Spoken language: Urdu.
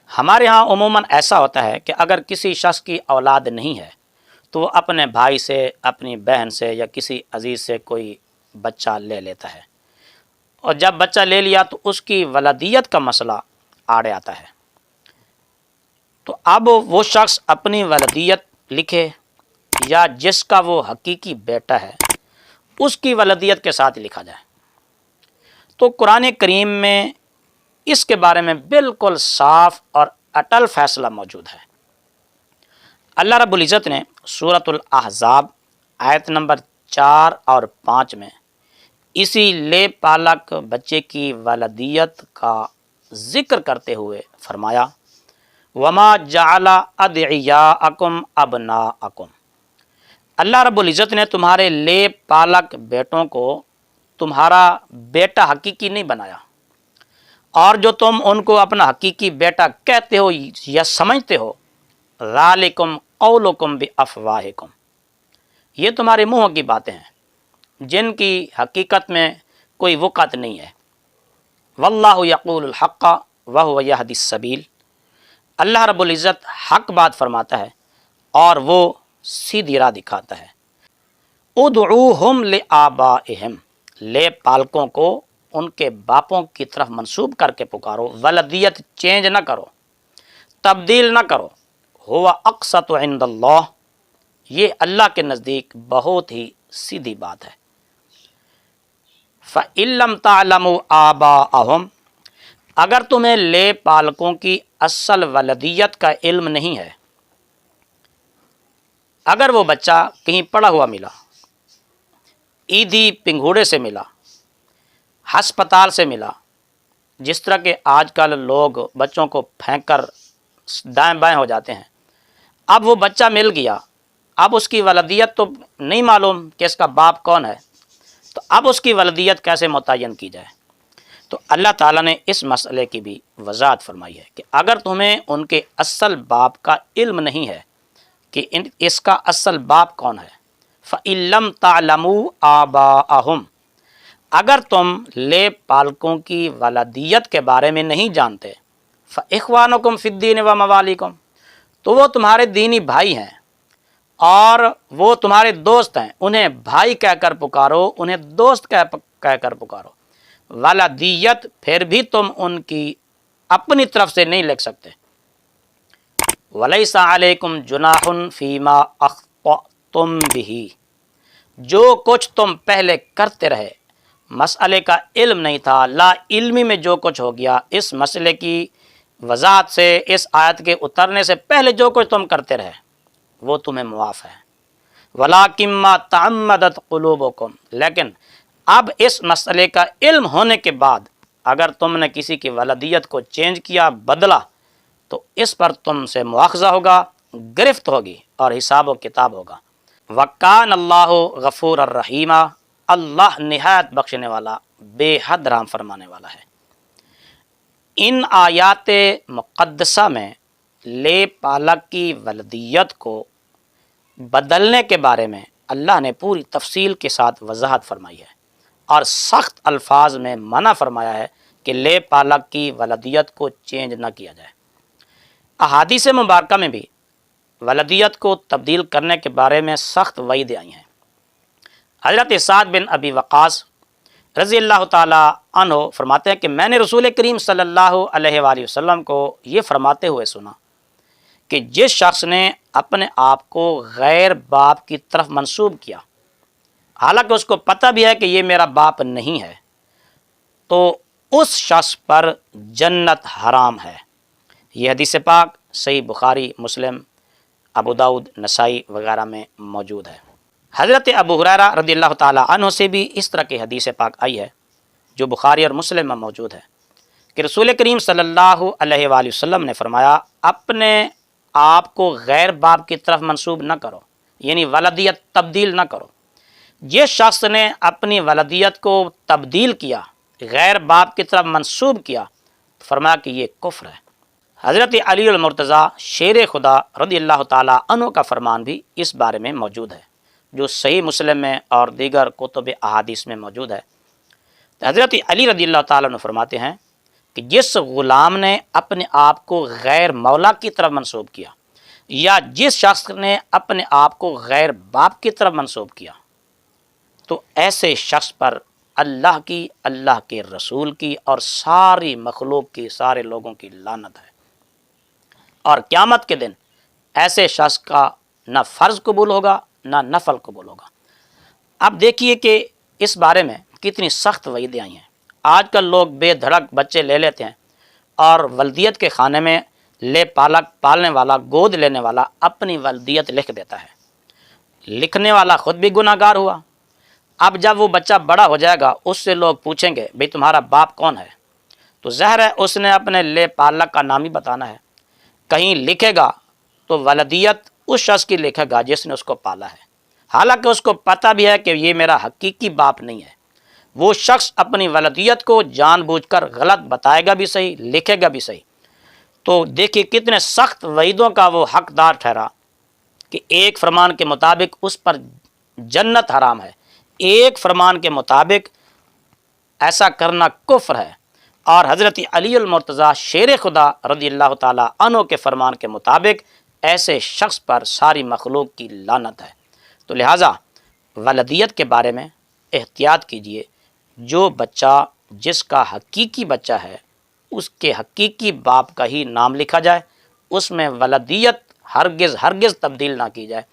ہمارے ہاں عموماً ایسا ہوتا ہے کہ اگر کسی شخص کی اولاد نہیں ہے تو وہ اپنے بھائی سے، اپنی بہن سے یا کسی عزیز سے کوئی بچہ لے لیتا ہے، اور جب بچہ لے لیا تو اس کی ولدیت کا مسئلہ آڑے آتا ہے۔ تو اب وہ شخص اپنی ولدیت لکھے یا جس کا وہ حقیقی بیٹا ہے اس کی ولدیت کے ساتھ لکھا جائے۔ تو قرآن کریم میں اس کے بارے میں بالکل صاف اور اٹل فیصلہ موجود ہے۔ اللہ رب العزت نے سورۃ الاحزاب آیت نمبر 4 اور 5 میں اسی لے پالک بچے کی ولدیت کا ذکر کرتے ہوئے فرمایا وما جعل ادعیاءکم ابناءکم، اللہ رب العزت نے تمہارے لے پالک بیٹوں کو تمہارا بیٹا حقیقی نہیں بنایا، اور جو تم ان کو اپنا حقیقی بیٹا کہتے ہو یا سمجھتے ہو، ذالکم قولکم بافواہکم، یہ تمہارے منہوں کی باتیں ہیں جن کی حقیقت میں کوئی وقعت نہیں ہے۔ واللہ یقول الحق وہو یہدی السبیل، اللہ رب العزت حق بات فرماتا ہے اور وہ سیدھی راہ دکھاتا ہے۔ ادعوہم لآبائہم، لے پالکوں کو ان کے باپوں کی طرف منسوب کر کے پکارو، ولدیت چینج نہ کرو، تبدیل نہ کرو، ہوا اقسط عند اللہ، یہ اللہ کے نزدیک بہت ہی سیدھی بات ہے۔ فَإِن لَّمْ تَعْلَمُوا آبَاءَهُمْ، اگر تمہیں لے پالکوں کی اصل ولدیت کا علم نہیں ہے، اگر وہ بچہ کہیں پڑا ہوا ملا، عیدی پنگھوڑے سے ملا، ہسپتال سے ملا، جس طرح کہ آج کل لوگ بچوں کو پھینک کر دائیں بائیں ہو جاتے ہیں، اب وہ بچہ مل گیا، اب اس کی ولدیت تو نہیں معلوم کہ اس کا باپ کون ہے، تو اب اس کی ولدیت کیسے متعین کی جائے؟ تو اللہ تعالیٰ نے اس مسئلے کی بھی وضاحت فرمائی ہے کہ اگر تمہیں ان کے اصل باپ کا علم نہیں ہے کہ اس کا اصل باپ کون ہے، فَإِن لَّمْ تَعْلَمُوا آبَاءَهُمْ، اگر تم لے پالکوں کی ولدیت کے بارے میں نہیں جانتے، فَإِخْوَانُكُمْ فِي الدِّينِ وَمَوَالِيكُمْ، تو وہ تمہارے دینی بھائی ہیں اور وہ تمہارے دوست ہیں، انہیں بھائی کہہ کر پکارو، انہیں دوست کہہ کر پکارو۔ ولدیت پھر بھی تم ان کی اپنی طرف سے نہیں لکھ سکتے۔ وَلَيْسَ عَلَيْكُمْ جُنَاحٌ فِيمَا أَخْطَأْتُمْ بِهِ، جو کچھ تم پہلے کرتے رہے، مسئلے کا علم نہیں تھا، لا علمی میں جو کچھ ہو گیا، اس مسئلے کی وضاحت سے، اس آیت کے اترنے سے پہلے جو کچھ تم کرتے رہے وہ تمہیں معاف ہے۔ وَلَٰكِن مَّا تَعَمَّدَتْ قُلُوبُكُمْ، لیکن اب اس مسئلے کا علم ہونے کے بعد اگر تم نے کسی کی ولدیت کو چینج کیا، بدلا، تو اس پر تم سے مواخذہ ہوگا، گرفت ہوگی اور حساب و کتاب ہوگا۔ وَكَانَ اللَّهُ غَفُورًا رَحِيمًا، اللہ نہایت بخشنے والا، بے حد رحم فرمانے والا ہے۔ ان آیات مقدسہ میں لے پالک کی ولدیت کو بدلنے کے بارے میں اللہ نے پوری تفصیل کے ساتھ وضاحت فرمائی ہے اور سخت الفاظ میں منع فرمایا ہے کہ لے پالک کی ولدیت کو چینج نہ کیا جائے۔ احادیث مبارکہ میں بھی ولدیت کو تبدیل کرنے کے بارے میں سخت وعیدیں آئی ہیں۔ حضرت سعد بن ابی وقاص رضی اللہ تعالی عنہ فرماتے ہیں کہ میں نے رسول کریم صلی اللہ علیہ وآلہ وسلم کو یہ فرماتے ہوئے سنا کہ جس شخص نے اپنے آپ کو غیر باپ کی طرف منسوب کیا، حالانکہ اس کو پتہ بھی ہے کہ یہ میرا باپ نہیں ہے، تو اس شخص پر جنت حرام ہے۔ یہ حدیث پاک صحیح بخاری، مسلم، ابو داؤد، نسائی وغیرہ میں موجود ہے۔ حضرت ابو ہریرہ رضی اللہ تعالی عنہ سے بھی اس طرح کی حدیث پاک آئی ہے جو بخاری اور مسلم میں موجود ہے کہ رسول کریم صلی اللہ علیہ وآلہ وسلم نے فرمایا، اپنے آپ کو غیر باپ کی طرف منسوب نہ کرو، یعنی ولدیت تبدیل نہ کرو۔ جس شخص نے اپنی ولدیت کو تبدیل کیا، غیر باپ کی طرف منسوب کیا، فرمایا کہ یہ کفر ہے۔ حضرت علی المرتضیٰ شیر خدا رضی اللہ تعالی عنہ کا فرمان بھی اس بارے میں موجود ہے جو صحیح مسلم میں اور دیگر کتب احادیث میں موجود ہے۔ حضرت علی رضی اللہ تعالیٰ عنہ فرماتے ہیں کہ جس غلام نے اپنے آپ کو غیر مولا کی طرف منسوب کیا، یا جس شخص نے اپنے آپ کو غیر باپ کی طرف منسوب کیا، تو ایسے شخص پر اللہ کی، اللہ کے رسول کی اور ساری مخلوق کی، سارے لوگوں کی لعنت ہے۔ اور قیامت کے دن ایسے شخص کا نہ فرض قبول ہوگا نہ نفل قبول ہوگا۔ اب دیکھیے کہ اس بارے میں کتنی سخت وعیدیں آئی ہیں۔ آج کل لوگ بے دھڑک بچے لے لیتے ہیں اور ولدیت کے خانے میں لے پالک پالنے والا، گود لینے والا اپنی ولدیت لکھ دیتا ہے۔ لکھنے والا خود بھی گناہ گار ہوا۔ اب جب وہ بچہ بڑا ہو جائے گا، اس سے لوگ پوچھیں گے بھئی تمہارا باپ کون ہے؟ تو ظاہر ہے اس نے اپنے لے پالک کا نام ہی بتانا ہے۔ کہیں لکھے گا تو ولدیت اس شخص کی لکھے گا جس نے اس کو پالا ہے، حالانکہ اس کو پتہ بھی ہے کہ یہ میرا حقیقی باپ نہیں ہے۔ وہ شخص اپنی ولدیت کو جان بوجھ کر غلط بتائے گا بھی صحیح، لکھے گا بھی صحیح۔ تو دیکھیے کتنے سخت وعیدوں کا وہ حقدار ٹھہرا کہ ایک فرمان کے مطابق اس پر جنت حرام ہے، ایک فرمان کے مطابق ایسا کرنا کفر ہے، اور حضرت علی المرتضیٰ شیر خدا رضی اللہ تعالیٰ عنہ کے فرمان کے مطابق ایسے شخص پر ساری مخلوق کی لعنت ہے۔ تو لہٰذا ولدیت کے بارے میں احتیاط کیجئے۔ جو بچہ جس کا حقیقی بچہ ہے، اس کے حقیقی باپ کا ہی نام لکھا جائے، اس میں ولدیت ہرگز تبدیل نہ کی جائے۔